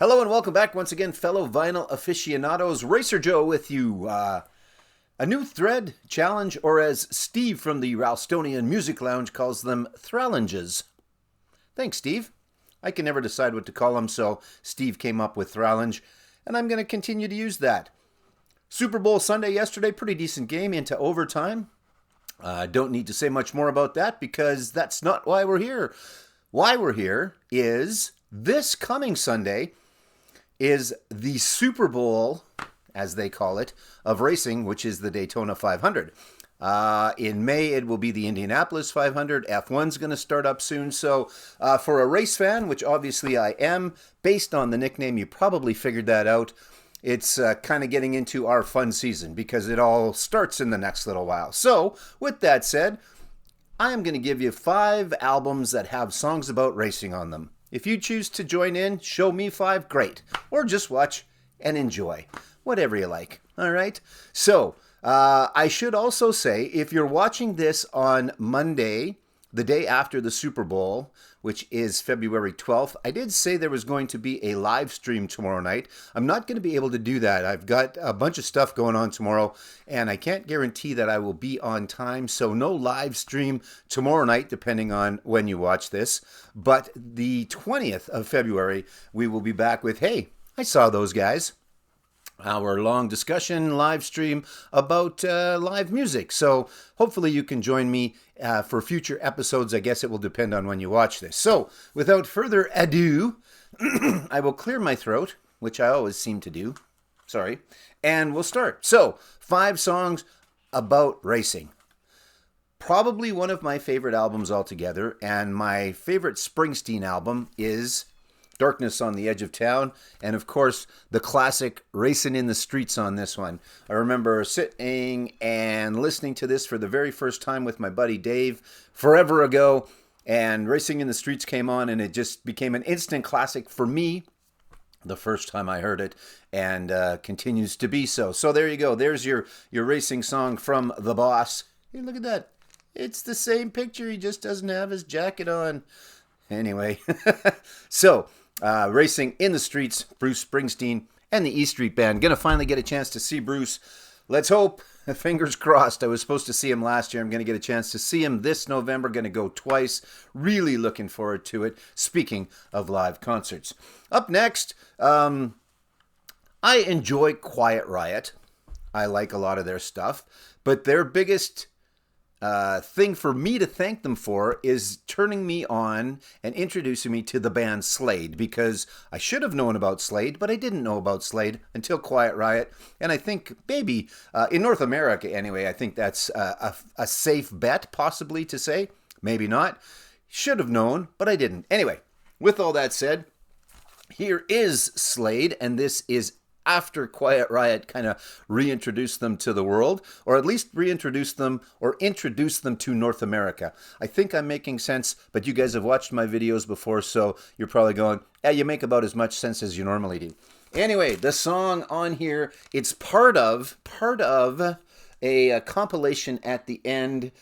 Hello and welcome back once again, fellow vinyl aficionados. Racer Joe with you. A new thread, challenge, or as Steve from the Ralstonian Music Lounge calls them, Thrallenges. Thanks, Steve. I can never decide what to call them, so Steve came up with Thrallenge, and I'm going to continue to use that. Super Bowl Sunday yesterday, pretty decent game into overtime. Don't need to say much more about that because that's not why we're here. Why we're here is this coming Sunday is the Super Bowl, as they call it, of racing, which is the Daytona 500. In May, it will be the Indianapolis 500. F1's going to start up soon. So for a race fan, which obviously I am, based on the nickname, you probably figured that out. It's kind of getting into our fun season because it all starts in the next little while. So with that said, I am going to give you 5 albums that have songs about racing on them. If you choose to join in, show me 5, great. Or just watch and enjoy. Whatever you like. All right? So, I should also say, if you're watching this on Monday, the day after the Super Bowl, which is February 12th, I did say there was going to be a live stream tomorrow night. I'm not going to be able to do that. I've got a bunch of stuff going on tomorrow, and I can't guarantee that I will be on time, so no live stream tomorrow night, depending on when you watch this. But the 20th of February, we will be back with, hey, I saw those guys. Our long discussion live stream about live music. So hopefully you can join me for future episodes. I guess it will depend on when you watch this. So without further ado, I will clear my throat, which I always seem to do. Sorry. And we'll start. So 5 songs about racing. Probably one of my favorite albums altogether. And my favorite Springsteen album is Darkness on the Edge of Town, and of course, the classic Racing in the Streets on this one. I remember sitting and listening to this for the very first time with my buddy Dave forever ago, and Racing in the Streets came on, and it just became an instant classic for me the first time I heard it, and continues to be so. So there you go. There's your racing song from the boss. Hey, look at that. It's the same picture. He just doesn't have his jacket on. Anyway, so Racing in the Streets, Bruce Springsteen and the E Street Band. Gonna finally get a chance to see Bruce. Let's hope. Fingers crossed. I was supposed to see him last year. I'm gonna get a chance to see him this November. Gonna go twice. Really looking forward to it. Speaking of live concerts. Up next, I enjoy Quiet Riot. I like a lot of their stuff. But their biggest thing for me to thank them for is turning me on and introducing me to the band Slade, because I should have known about Slade, but I didn't know about Slade until Quiet Riot. And I think maybe in North America anyway, I think that's a safe bet possibly to say. Maybe not. Should have known, but I didn't. Anyway, with all that said, here is Slade, and this is after Quiet Riot kind of reintroduced them to the world, or at least reintroduced them or introduced them to North America. I think I'm making sense, but you guys have watched my videos before, so you're probably going, yeah, you make about as much sense as you normally do. Anyway, the song on here, it's part of a compilation at the end,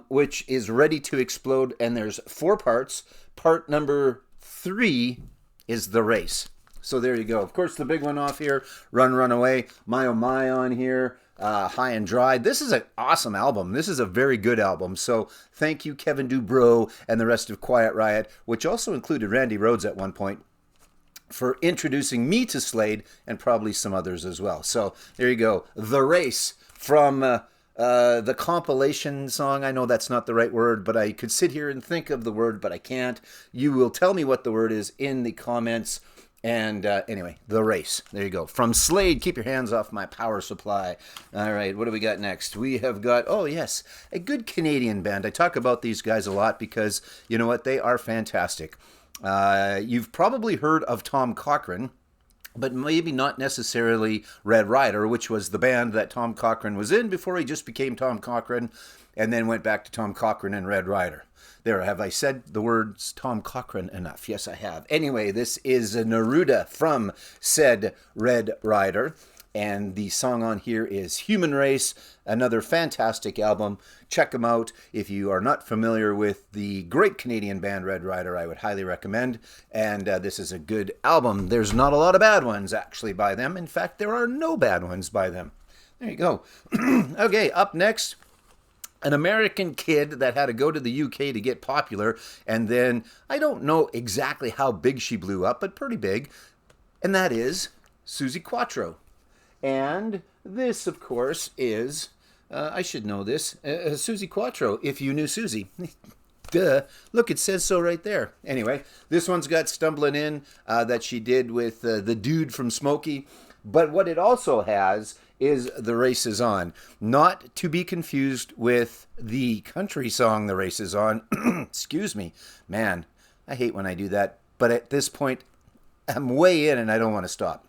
which is Ready to Explode, and there's 4 parts. Part number 3 is The Race. So there you go. Of course, the big one off here, Run, Run Away, My Oh My on here, High and Dry. This is an awesome album. This is a very good album. So thank you, Kevin Dubrow and the rest of Quiet Riot, which also included Randy Rhoads at one point, for introducing me to Slade and probably some others as well. So there you go. The Race from the compilation song. I know that's not the right word, but I could sit here and think of the word, but I can't. You will tell me what the word is in the comments. And anyway, The Race. There you go. From Slade, keep your hands off my power supply. All right, what do we got next? We have got, oh yes, a good Canadian band. I talk about these guys a lot because, you know what, they are fantastic. You've probably heard of Tom Cochrane, but maybe not necessarily Red Rider, which was the band that Tom Cochrane was in before he just became Tom Cochrane and then went back to Tom Cochrane and Red Rider. There, have I said the words Tom Cochrane enough? Yes, I have. Anyway, this is Neruda from said Red Rider. And the song on here is Human Race, another fantastic album. Check them out. If you are not familiar with the great Canadian band Red Rider, I would highly recommend. And this is a good album. There's not a lot of bad ones, actually, by them. In fact, there are no bad ones by them. There you go. Okay, up next, an American kid that had to go to the UK to get popular. And then, I don't know exactly how big she blew up, but pretty big. And that is Suzi Quatro. And this, of course, is, I should know this, Suzi Quatro, If You Knew Suzi. Duh. Look, it says so right there. Anyway, this one's got Stumbling In that she did with the dude from Smokey. But what it also has is The Race Is On. Not to be confused with the country song The Race Is On. Excuse me. Man, I hate when I do that. But at this point, I'm way in and I don't want to stop.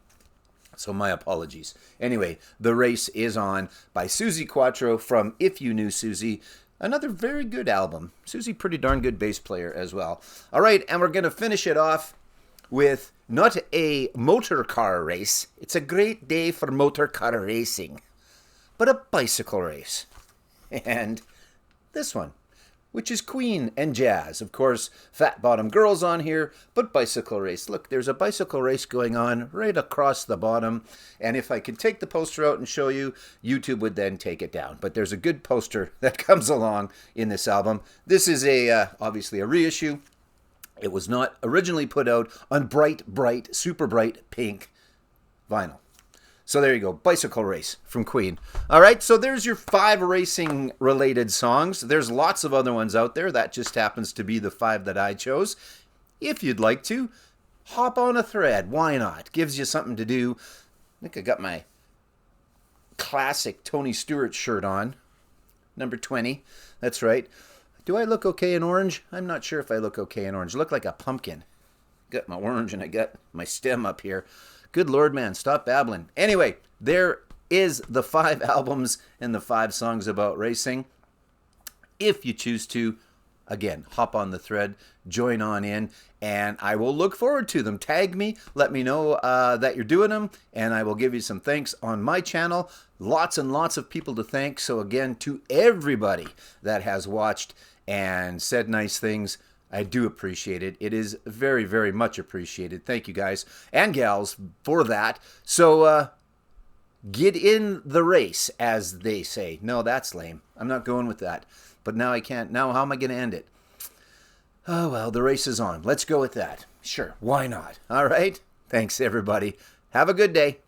So my apologies. Anyway, The Race Is On by Suzi Quatro from If You Knew Suzi. Another very good album. Suzi, pretty darn good bass player as well. All right, and we're going to finish it off with not a motor car race. It's a great day for motor car racing. But a bicycle race. And this one, which is Queen and jazz. Of course, Fat Bottom Girl's on here, but bicycle race. Look, there's a bicycle race going on right across the bottom. And if I could take the poster out and show you, YouTube would then take it down. But there's a good poster that comes along in this album. This is obviously a reissue. It was not originally put out on bright, super bright pink vinyl. So there you go, Bicycle Race from Queen. All right, so there's your 5 racing-related songs. There's lots of other ones out there. That just happens to be the 5 that I chose. If you'd like to, hop on a thread. Why not? Gives you something to do. I think I got my classic Tony Stewart shirt on, number 20. That's right. Do I look okay in orange? I'm not sure if I look okay in orange. I look like a pumpkin. Got my orange and I got my stem up here. Good Lord, man, stop babbling. Anyway, there is the 5 albums and the 5 songs about racing. If you choose to, again, hop on the thread, join on in, and I will look forward to them. Tag me, let me know that you're doing them, and I will give you some thanks on my channel. Lots and lots of people to thank. So again, to everybody that has watched and said nice things, I do appreciate it. It is very, very much appreciated. Thank you guys and gals for that. So get in the race, as they say. No, that's lame. I'm not going with that. But now I can't. Now how am I going to end it? Oh, well, the race is on. Let's go with that. Sure, why not? All right. Thanks, everybody. Have a good day.